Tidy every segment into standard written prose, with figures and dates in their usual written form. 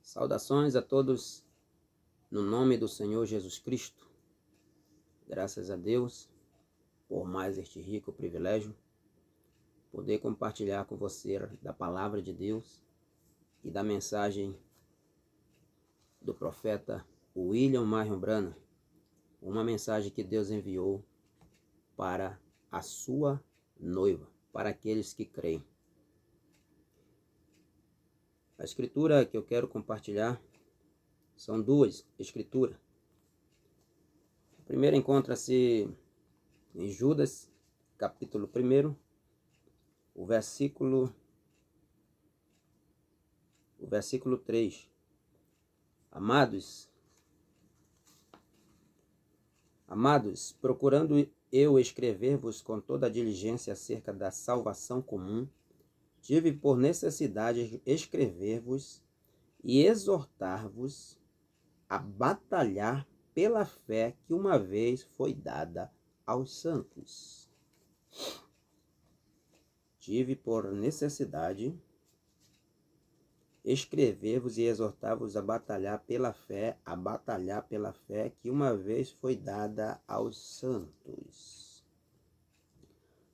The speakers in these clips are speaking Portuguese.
Saudações a todos no nome do Senhor Jesus Cristo. Graças a Deus por mais este rico privilégio, poder compartilhar com você da palavra de Deus e da mensagem do profeta William Marion Branham, uma mensagem que Deus enviou para a sua noiva, para aqueles que creem. A escritura que eu quero compartilhar são duas escrituras. A primeira encontra-se em Judas, capítulo 1, o versículo 3. Amados, procurando eu escrever-vos com toda a diligência acerca da salvação comum, tive por necessidade escrever-vos e exortar-vos a batalhar pela fé que uma vez foi dada aos santos. Tive por necessidade escrever-vos e exortar-vos a batalhar pela fé que uma vez foi dada aos santos.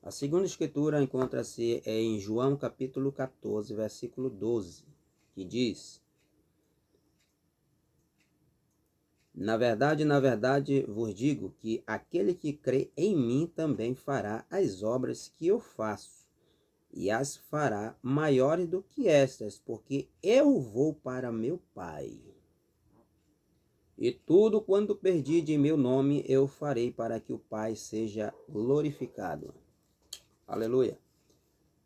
A segunda escritura encontra-se em João capítulo 14, versículo 12, que diz: na verdade vos digo que aquele que crê em mim também fará as obras que eu faço, e as fará maiores do que estas, porque eu vou para meu Pai. E tudo quanto perdi em meu nome eu farei para que o Pai seja glorificado. Aleluia.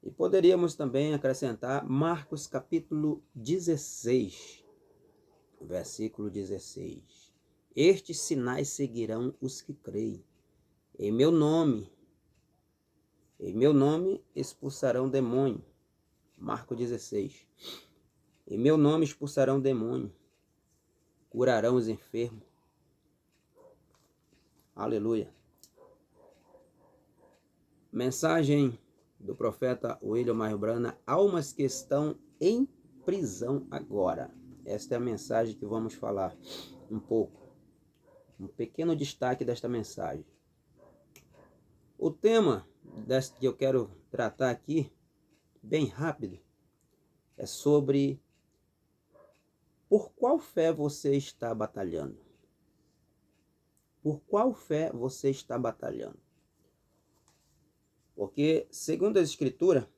E poderíamos também acrescentar Marcos capítulo 16, versículo 16. Estes sinais seguirão os que creem. Em meu nome expulsarão demônio. Marcos 16. Em meu nome expulsarão demônio. Curarão os enfermos. Aleluia. Mensagem do profeta William Marion Branham: almas que estão em prisão agora. Esta é a mensagem que vamos falar um pouco. Um pequeno destaque desta mensagem. O tema que eu quero tratar aqui, bem rápido, é sobre por qual fé você está batalhando. Por qual fé você está batalhando? Porque, segundo a Escritura,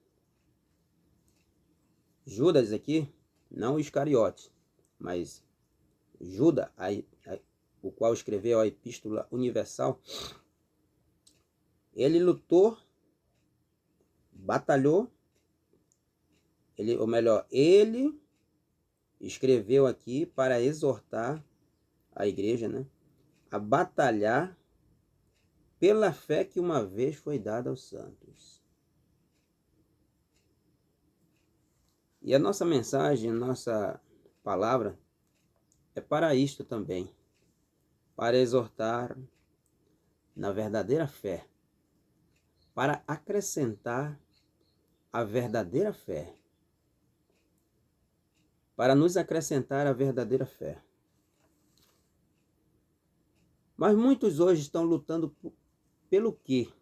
Judas aqui, não o Iscariote, mas Judas, o qual escreveu a Epístola Universal, ele lutou, batalhou, ele escreveu aqui para exortar a igreja, né, a batalhar pela fé que uma vez foi dada aos santos. E a nossa mensagem, a nossa palavra é para isto também, para exortar na verdadeira fé, para acrescentar a verdadeira fé, para nos acrescentar a verdadeira fé. Mas muitos hoje estão lutando pelo quê?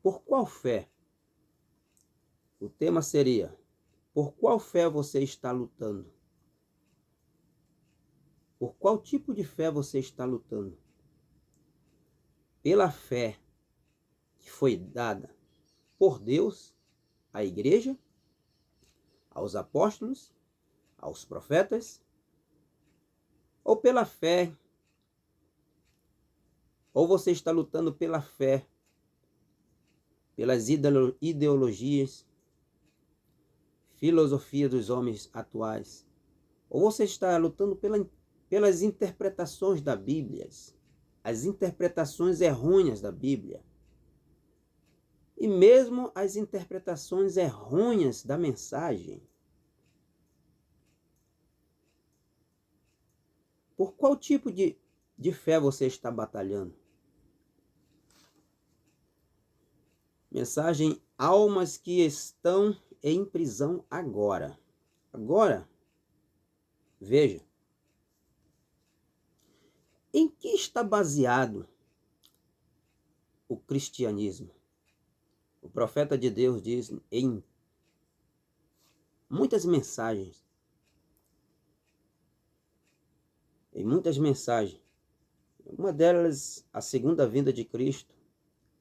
Por qual fé? O tema seria: por qual fé você está lutando? Por qual tipo de fé você está lutando? Pela fé que foi dada por Deus à igreja, aos apóstolos, aos profetas, ou pela fé, ou você está lutando pela fé, pelas ideologias, filosofia dos homens atuais, ou você está lutando pelas interpretações da Bíblia, as interpretações errôneas da Bíblia, e mesmo as interpretações errôneas da mensagem. Por qual tipo de fé você está batalhando? Mensagem: almas que estão em prisão agora. Agora, Veja, em que está baseado o cristianismo? O profeta de Deus diz em muitas mensagens, uma delas, a segunda vinda de Cristo,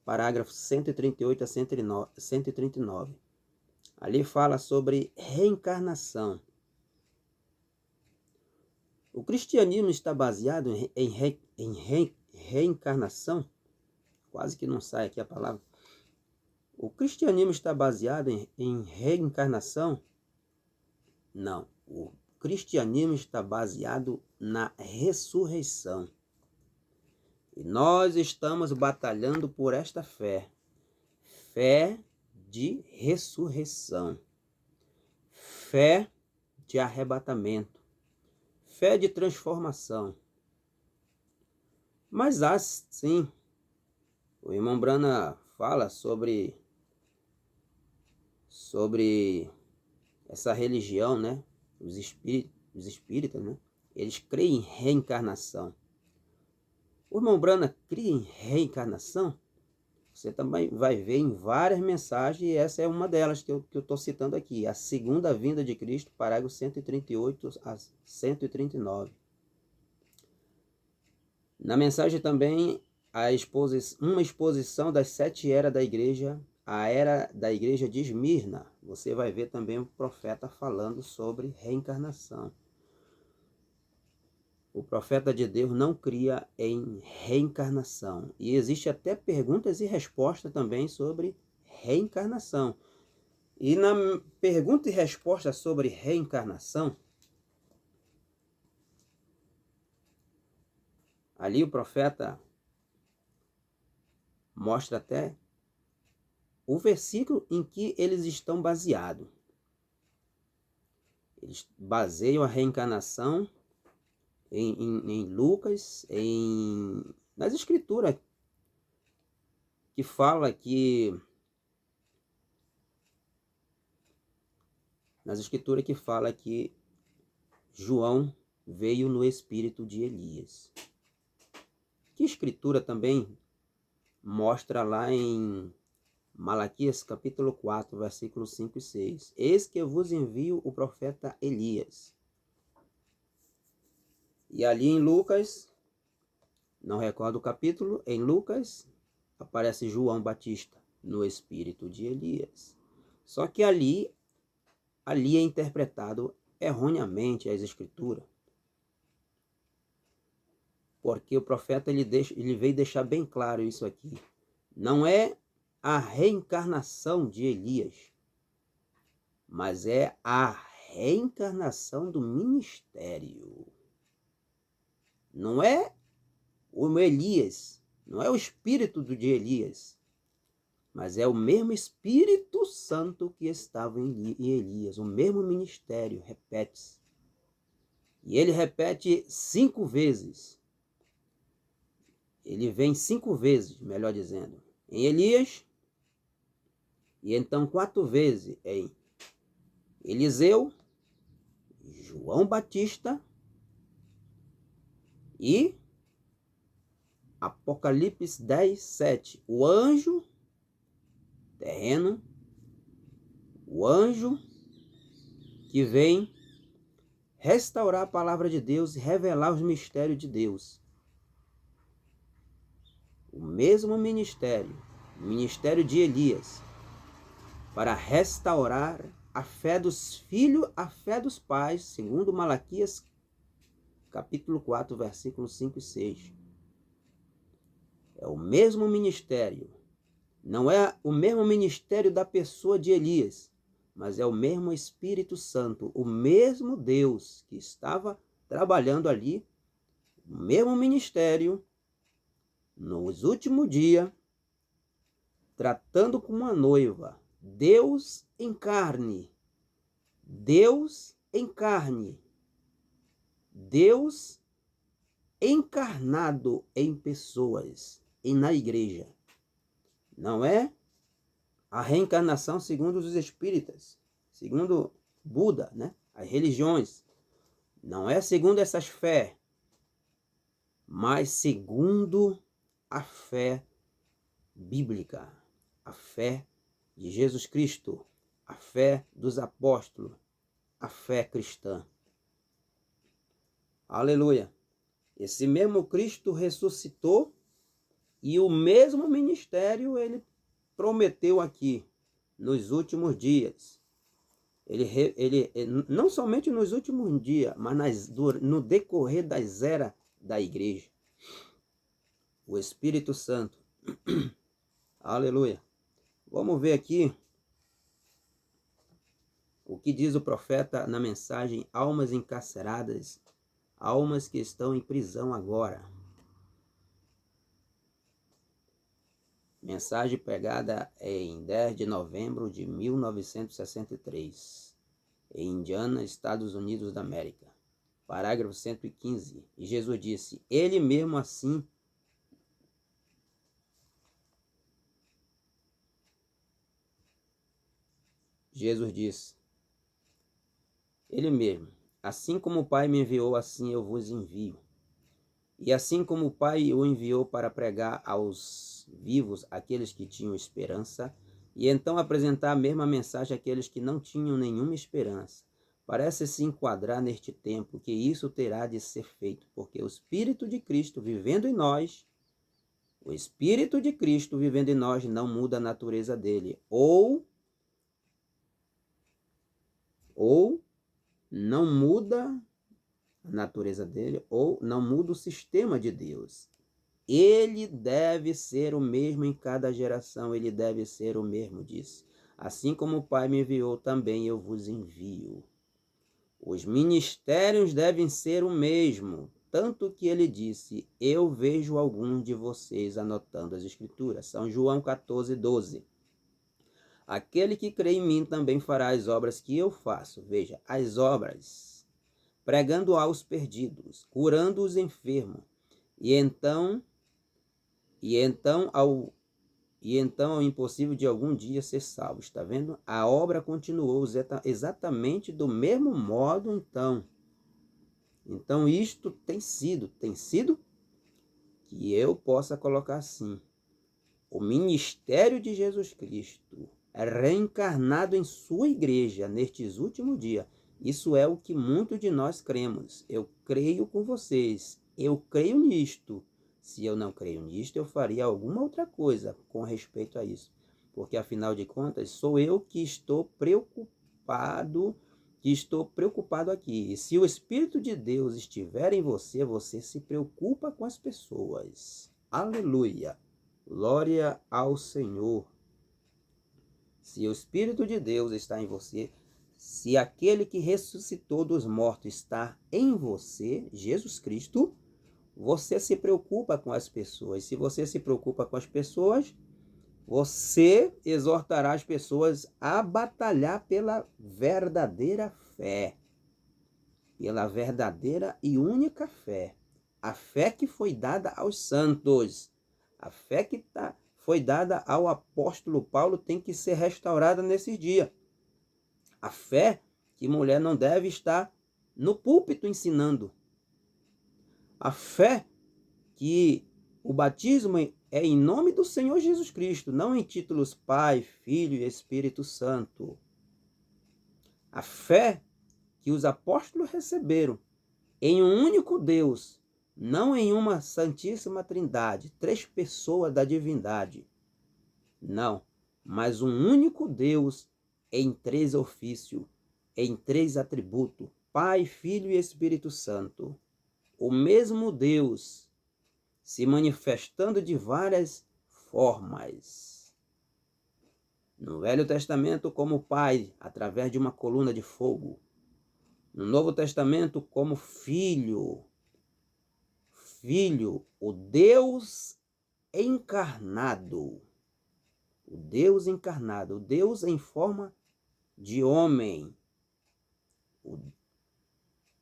parágrafo 138 a 139. Ali fala sobre reencarnação. O cristianismo está baseado em reencarnação? Quase que não sai aqui a palavra. O cristianismo está baseado em reencarnação? Não. O cristianismo está baseado na ressurreição. E nós estamos batalhando por esta fé. Fé de ressurreição. Fé de arrebatamento. Fé de transformação. Mas há sim, o irmão Brana fala sobre essa religião, né? Os espíritas, né? Eles creem em reencarnação. O irmão Brana cria em reencarnação? Você também vai ver em várias mensagens, e essa é uma delas que eu estou citando aqui. A segunda vinda de Cristo, parágrafo 138 a 139. Na mensagem também, uma exposição das 7 eras da igreja, a era da igreja de Esmirna. Você vai ver também o profeta falando sobre reencarnação. O profeta de Deus não cria em reencarnação. E existe até perguntas e respostas também sobre reencarnação. E na pergunta e resposta sobre reencarnação, ali o profeta mostra até o versículo em que eles estão baseados. Eles baseiam a reencarnação em Lucas, nas escrituras, que fala que João veio no espírito de Elias. Que escritura também mostra lá em Malaquias capítulo 4, versículos 5 e 6. Eis que eu vos envio o profeta Elias. E ali em Lucas, não recordo o capítulo, em Lucas aparece João Batista no espírito de Elias. Só que ali é interpretado erroneamente as escrituras. Porque o profeta ele veio deixar bem claro isso aqui. Não é a reencarnação de Elias, mas é a reencarnação do ministério. Não é o Elias, não é o espírito de Elias, mas é o mesmo Espírito Santo que estava em Elias, o mesmo ministério, repete-se. E ele repete 5 vezes. Ele vem 5 vezes, melhor dizendo, em Elias, e então 4 vezes em Eliseu, João Batista e Apocalipse 10, 7. O anjo terreno, o anjo que vem restaurar a palavra de Deus e revelar os mistérios de Deus. O mesmo ministério, o ministério de Elias, para restaurar a fé dos filhos, a fé dos pais, segundo Malaquias capítulo 4, versículos 5 e 6. É o mesmo ministério. Não é o mesmo ministério da pessoa de Elias, mas é o mesmo Espírito Santo, o mesmo Deus que estava trabalhando ali, o mesmo ministério, nos últimos dias, tratando com uma noiva. Deus em carne. Deus em carne. Deus encarnado em pessoas e na igreja. Não é a reencarnação segundo os espíritas, segundo Buda, né? As religiões. Não é segundo essas fé, mas segundo a fé bíblica, a fé de Jesus Cristo, a fé dos apóstolos, a fé cristã. Aleluia! Esse mesmo Cristo ressuscitou e o mesmo ministério ele prometeu aqui nos últimos dias. Ele não somente nos últimos dias, mas no decorrer das eras da igreja. O Espírito Santo. Aleluia. Vamos ver aqui o que diz o profeta na mensagem: almas encarceradas, almas que estão em prisão agora. Mensagem pregada em 10 de novembro de 1963, em Indiana, Estados Unidos da América. Parágrafo 115. E Jesus disse: Ele mesmo assim Jesus disse, Ele mesmo, assim como o Pai me enviou, assim eu vos envio. E assim como o Pai o enviou para pregar aos vivos aqueles que tinham esperança, e então apresentar a mesma mensagem àqueles que não tinham nenhuma esperança. Parece se enquadrar neste tempo que isso terá de ser feito, porque o Espírito de Cristo vivendo em nós, o Espírito de Cristo vivendo em nós não muda a natureza dele, ou não muda a natureza dele, ou não muda o sistema de Deus. Ele deve ser o mesmo em cada geração, ele deve ser o mesmo, disse. Assim como o Pai me enviou, também eu vos envio. Os ministérios devem ser o mesmo, tanto que ele disse, eu vejo alguns de vocês anotando as Escrituras. São João 14, 12. Aquele que crê em mim também fará as obras que eu faço. Veja, as obras, pregando aos perdidos, curando os enfermos, e então ao impossível de algum dia ser salvo. Está vendo? A obra continuou exatamente do mesmo modo, então. Então isto tem sido que eu possa colocar assim. O ministério de Jesus Cristo reencarnado em sua igreja nestes últimos dias. Isso é o que muitos de nós cremos. Eu creio com vocês. Eu creio nisto. Se eu não creio nisto, eu faria alguma outra coisa com respeito a isso. Porque, afinal de contas, sou eu que estou preocupado aqui. E se o Espírito de Deus estiver em você, você se preocupa com as pessoas. Aleluia! Glória ao Senhor. Se o Espírito de Deus está em você, se aquele que ressuscitou dos mortos está em você, Jesus Cristo, você se preocupa com as pessoas. Se você se preocupa com as pessoas, você exortará as pessoas a batalhar pela verdadeira fé. Pela verdadeira e única fé. A fé que foi dada aos santos. A fé que foi dada ao apóstolo Paulo tem que ser restaurada nesses dias. A fé que mulher não deve estar no púlpito ensinando. A fé que o batismo é em nome do Senhor Jesus Cristo, não em títulos Pai, Filho e Espírito Santo. A fé que os apóstolos receberam em um único Deus, não em uma Santíssima Trindade, 3 pessoas da divindade. Não, mas um único Deus em 3 ofícios, em 3 atributos, Pai, Filho e Espírito Santo. O mesmo Deus se manifestando de várias formas. No Velho Testamento, como Pai, através de uma coluna de fogo. No Novo Testamento, como Filho. Filho, o Deus encarnado. O Deus encarnado, o Deus em forma de homem.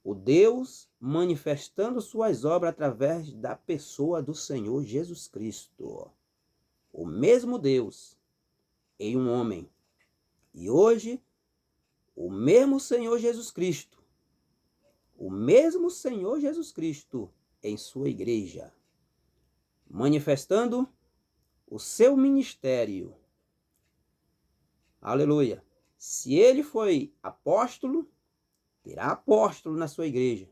O Deus manifestando suas obras através da pessoa do Senhor Jesus Cristo. O mesmo Deus em um homem. E hoje, o mesmo Senhor Jesus Cristo o mesmo Senhor Jesus Cristo em sua igreja, manifestando o seu ministério. Aleluia! Se ele foi apóstolo, terá apóstolo na sua igreja.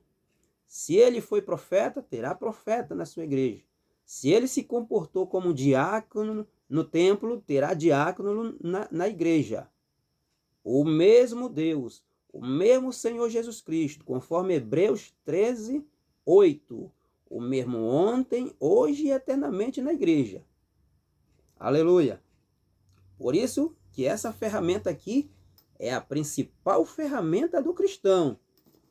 Se ele foi profeta, terá profeta na sua igreja. Se ele se comportou como diácono no templo, terá diácono na igreja. O mesmo Deus, o mesmo Senhor Jesus Cristo, conforme Hebreus 13, 8. O mesmo ontem, hoje e eternamente na igreja. Aleluia! Por isso que essa ferramenta aqui é a principal ferramenta do cristão.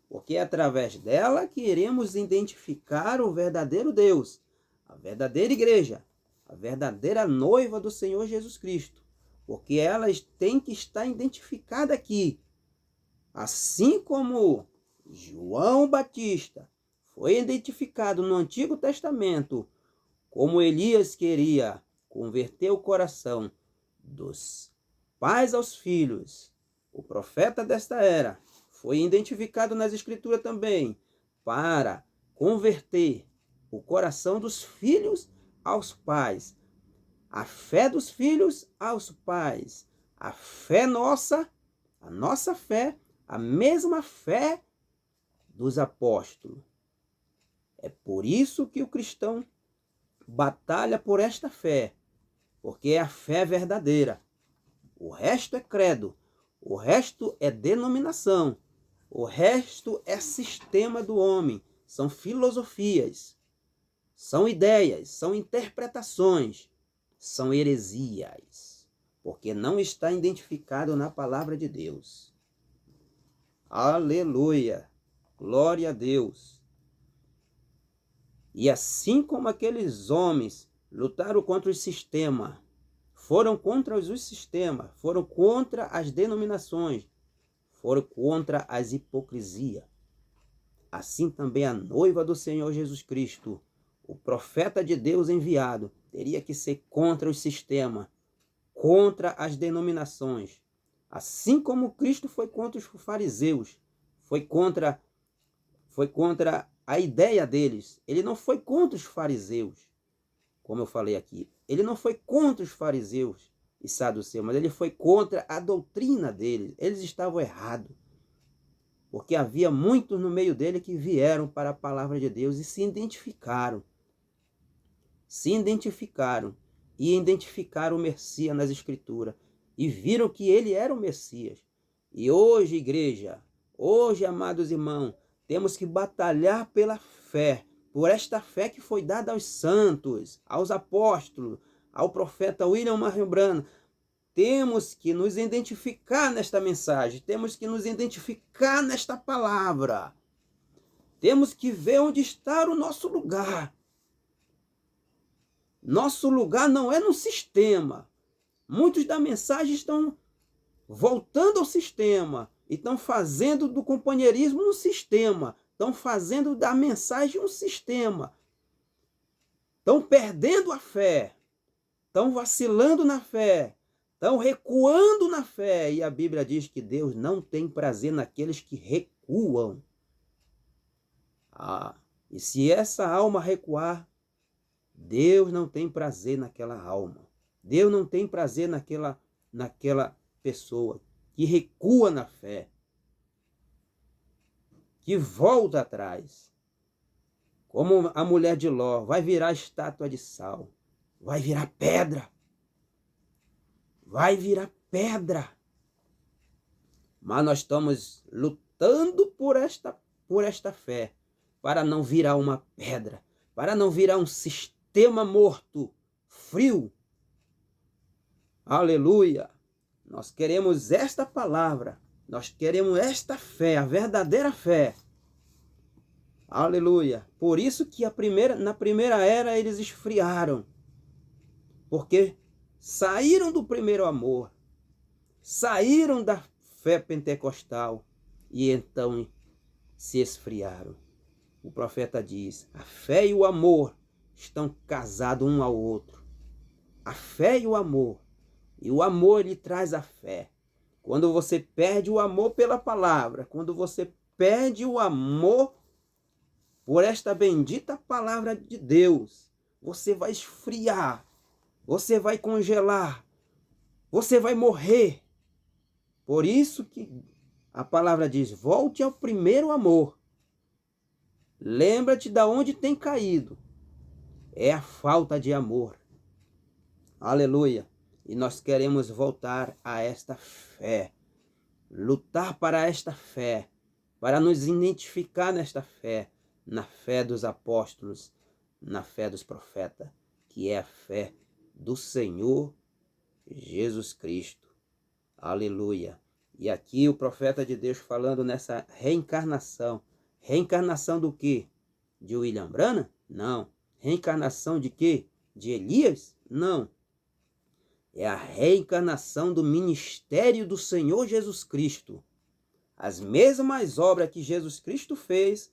Porque é através dela que iremos identificar o verdadeiro Deus, a verdadeira igreja, a verdadeira noiva do Senhor Jesus Cristo. Porque elas têm que estar identificadas aqui. Assim como João Batista foi identificado no Antigo Testamento, como Elias queria converter o coração dos pais aos filhos, o profeta desta era foi identificado nas Escrituras também para converter o coração dos filhos aos pais, a fé dos filhos aos pais, a fé nossa, a nossa fé, a mesma fé dos apóstolos. É por isso que o cristão batalha por esta fé, porque é a fé verdadeira. O resto é credo, o resto é denominação, o resto é sistema do homem, são filosofias, são ideias, são interpretações, são heresias, porque não está identificado na palavra de Deus. Aleluia! Glória a Deus! E assim como aqueles homens lutaram contra o sistema, foram contra os sistemas, foram contra as denominações, foram contra as hipocrisias. Assim também a noiva do Senhor Jesus Cristo, o profeta de Deus enviado, teria que ser contra o sistema, contra as denominações. Assim como Cristo foi contra os fariseus, foi contra a ideia deles. Ele não foi contra os fariseus, como eu falei aqui. Ele não foi contra os fariseus e saduceus, mas ele foi contra a doutrina deles. Eles estavam errados. Porque havia muitos no meio dele que vieram para a palavra de Deus e se identificaram. Se identificaram e identificaram o Messias nas Escrituras. E viram que ele era o Messias. E hoje, igreja, hoje, amados irmãos, temos que batalhar pela fé. Por esta fé que foi dada aos santos, aos apóstolos, ao profeta William Marion Branham. Temos que nos identificar nesta mensagem, temos que nos identificar nesta palavra. Temos que ver onde está o nosso lugar. Nosso lugar não é no sistema. Muitos da mensagem estão voltando ao sistema e estão fazendo do companheirismo um sistema. Estão fazendo da mensagem um sistema. Estão perdendo a fé. Estão vacilando na fé. Estão recuando na fé. E a Bíblia diz que Deus não tem prazer naqueles que recuam. E se essa alma recuar, Deus não tem prazer naquela alma. Deus não tem prazer naquela pessoa que recua na fé. Que volta atrás. Como a mulher de Ló, vai virar estátua de sal. Vai virar pedra. Vai virar pedra. Mas nós estamos lutando por esta fé, para não virar uma pedra, para não virar um sistema morto, frio. Aleluia! Nós queremos esta palavra, nós queremos esta fé, a verdadeira fé. Aleluia! Por isso que na primeira era eles esfriaram, porque saíram do primeiro amor, saíram da fé pentecostal e então se esfriaram. O profeta diz: a fé e o amor estão casados um ao outro. A fé e o amor. E o amor, ele traz a fé. Quando você perde o amor pela palavra, quando você perde o amor por esta bendita palavra de Deus, você vai esfriar, você vai congelar, você vai morrer. Por isso que a palavra diz: volte ao primeiro amor. Lembra-te de onde tem caído. É a falta de amor. Aleluia. E nós queremos voltar a esta fé. Lutar para esta fé. Para nos identificar nesta fé. Na fé dos apóstolos. Na fé dos profetas. Que é a fé do Senhor Jesus Cristo. Aleluia. E aqui o profeta de Deus falando nessa reencarnação. Reencarnação do quê? De William Branham? Não. Reencarnação de quê? De Elias? Não. É a reencarnação do ministério do Senhor Jesus Cristo. As mesmas obras que Jesus Cristo fez,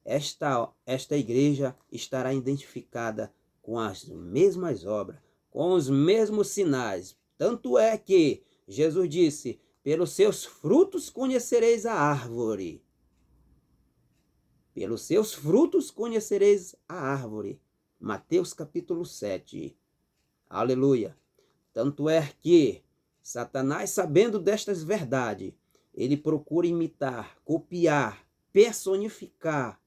esta igreja estará identificada com as mesmas obras, com os mesmos sinais. Tanto é que Jesus disse: pelos seus frutos conhecereis a árvore. Pelos seus frutos conhecereis a árvore. Mateus capítulo 7. Aleluia. Tanto é que Satanás, sabendo destas verdades, ele procura imitar, copiar, personificar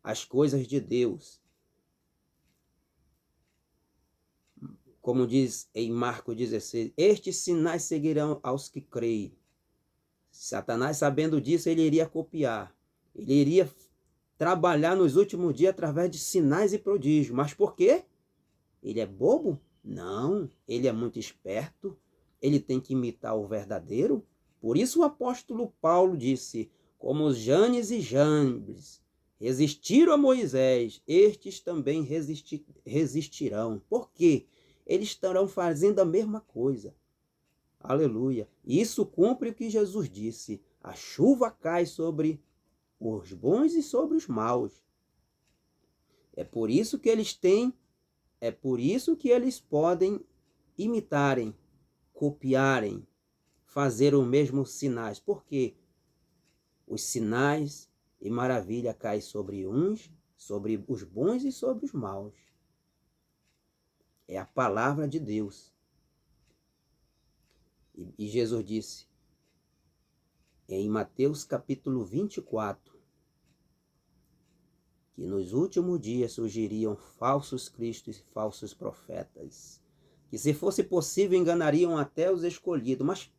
as coisas de Deus. Como diz em Marcos 16, estes sinais seguirão aos que creem. Satanás, sabendo disso, ele iria copiar. Ele iria trabalhar nos últimos dias através de sinais e prodígios. Mas por quê? Ele é bobo? Não, ele é muito esperto. Ele tem que imitar o verdadeiro. Por isso o apóstolo Paulo disse: como os Janes e Jambres resistiram a Moisés, estes também resistirão. Por quê? Eles estarão fazendo a mesma coisa. Aleluia. Isso cumpre o que Jesus disse: a chuva cai sobre os bons e sobre os maus. É por isso que eles podem imitarem, copiarem, fazer os mesmos sinais. Por quê? Os sinais e maravilha caem sobre uns, sobre os bons e sobre os maus. É a palavra de Deus. E Jesus disse em Mateus capítulo 24, que nos últimos dias surgiriam falsos cristos e falsos profetas, que se fosse possível enganariam até os escolhidos. Mas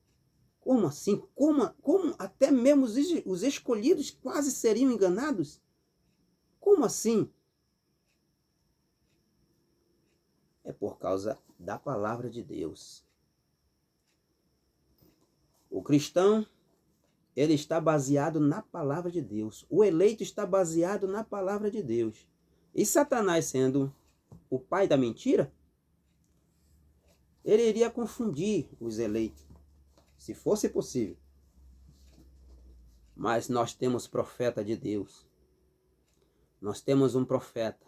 como assim? Como até mesmo os escolhidos quase seriam enganados? Como assim? É por causa da palavra de Deus. O cristão, ele está baseado na palavra de Deus. O eleito está baseado na palavra de Deus. E Satanás, sendo o pai da mentira, ele iria confundir os eleitos, se fosse possível. Mas nós temos profeta de Deus. Nós temos um profeta.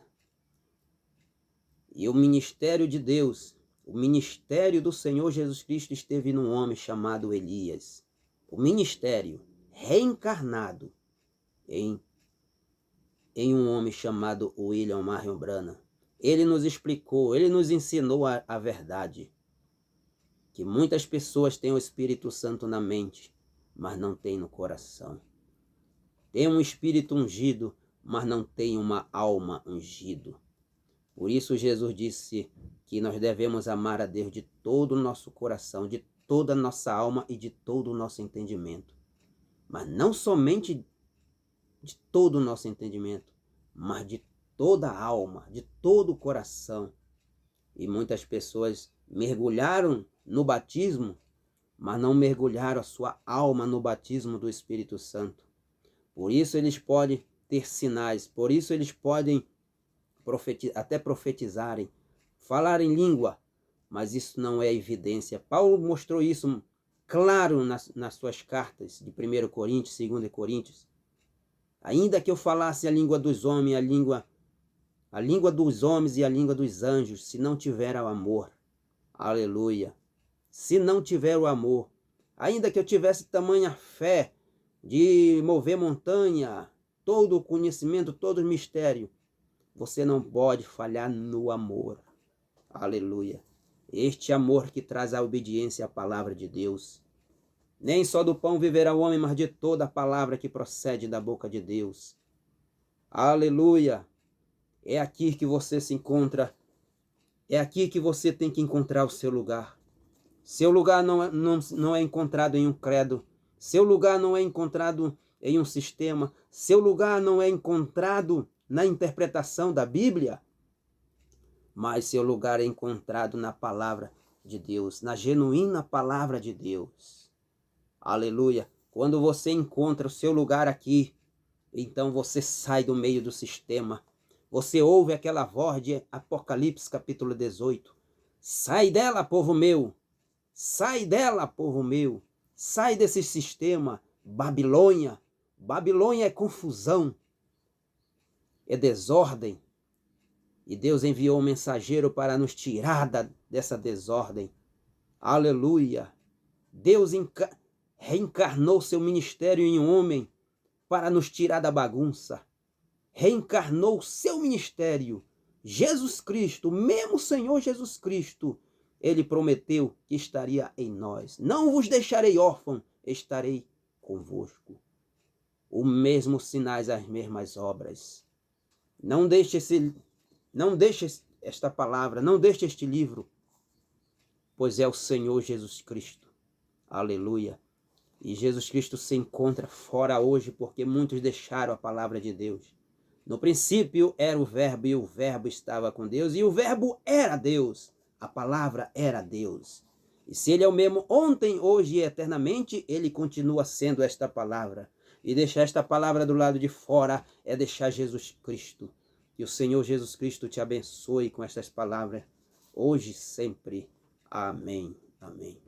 E o ministério de Deus, o ministério do Senhor Jesus Cristo esteve num homem chamado Elias. O ministério reencarnado em um homem chamado William Marion Branham. Ele nos explicou, ele nos ensinou a verdade. Que muitas pessoas têm o Espírito Santo na mente, mas não têm no coração. Tem um espírito ungido, mas não tem uma alma ungido. Por isso Jesus disse que nós devemos amar a Deus de todo o nosso coração, de toda a nossa alma e de todo o nosso entendimento. Mas não somente de todo o nosso entendimento, mas de toda a alma, de todo o coração. E muitas pessoas mergulharam no batismo, mas não mergulharam a sua alma no batismo do Espírito Santo. Por isso eles podem ter sinais, por isso eles podem até profetizarem, falar em língua, mas isso não é evidência. Paulo mostrou isso claro nas suas cartas de 1 Coríntios, 2 Coríntios. Ainda que eu falasse a língua dos homens, a língua dos homens e a língua dos anjos, se não tiver o amor, aleluia, se não tiver o amor, ainda que eu tivesse tamanha fé de mover montanha, todo o conhecimento, todo o mistério, você não pode falhar no amor. Aleluia. Este amor que traz a obediência à palavra de Deus. Nem só do pão viverá o homem, mas de toda a palavra que procede da boca de Deus. Aleluia. É aqui que você se encontra. É aqui que você tem que encontrar o seu lugar. Seu lugar não é encontrado em um credo. Seu lugar não é encontrado em um sistema. Seu lugar não é encontrado na interpretação da Bíblia. Mas seu lugar é encontrado na palavra de Deus, na genuína palavra de Deus. Aleluia. Quando você encontra o seu lugar aqui, então você sai do meio do sistema. Você ouve aquela voz de Apocalipse capítulo 18. Sai dela, povo meu. Sai dela, povo meu. Sai desse sistema. Babilônia. Babilônia é confusão. É desordem. E Deus enviou um mensageiro para nos tirar dessa desordem. Aleluia. Deus reencarnou seu ministério em um homem para nos tirar da bagunça. Reencarnou seu ministério. Jesus Cristo, o mesmo Senhor Jesus Cristo, ele prometeu que estaria em nós. Não vos deixarei órfão, estarei convosco. Os mesmos sinais, as mesmas obras. Não deixe esta palavra, não deixe este livro, pois é o Senhor Jesus Cristo. Aleluia. E Jesus Cristo se encontra fora hoje porque muitos deixaram a palavra de Deus. No princípio era o Verbo e o Verbo estava com Deus e o Verbo era Deus. A palavra era Deus. E se ele é o mesmo ontem, hoje e eternamente, ele continua sendo esta palavra. E deixar esta palavra do lado de fora é deixar Jesus Cristo. Que o Senhor Jesus Cristo te abençoe com estas palavras, hoje e sempre. Amém. Amém.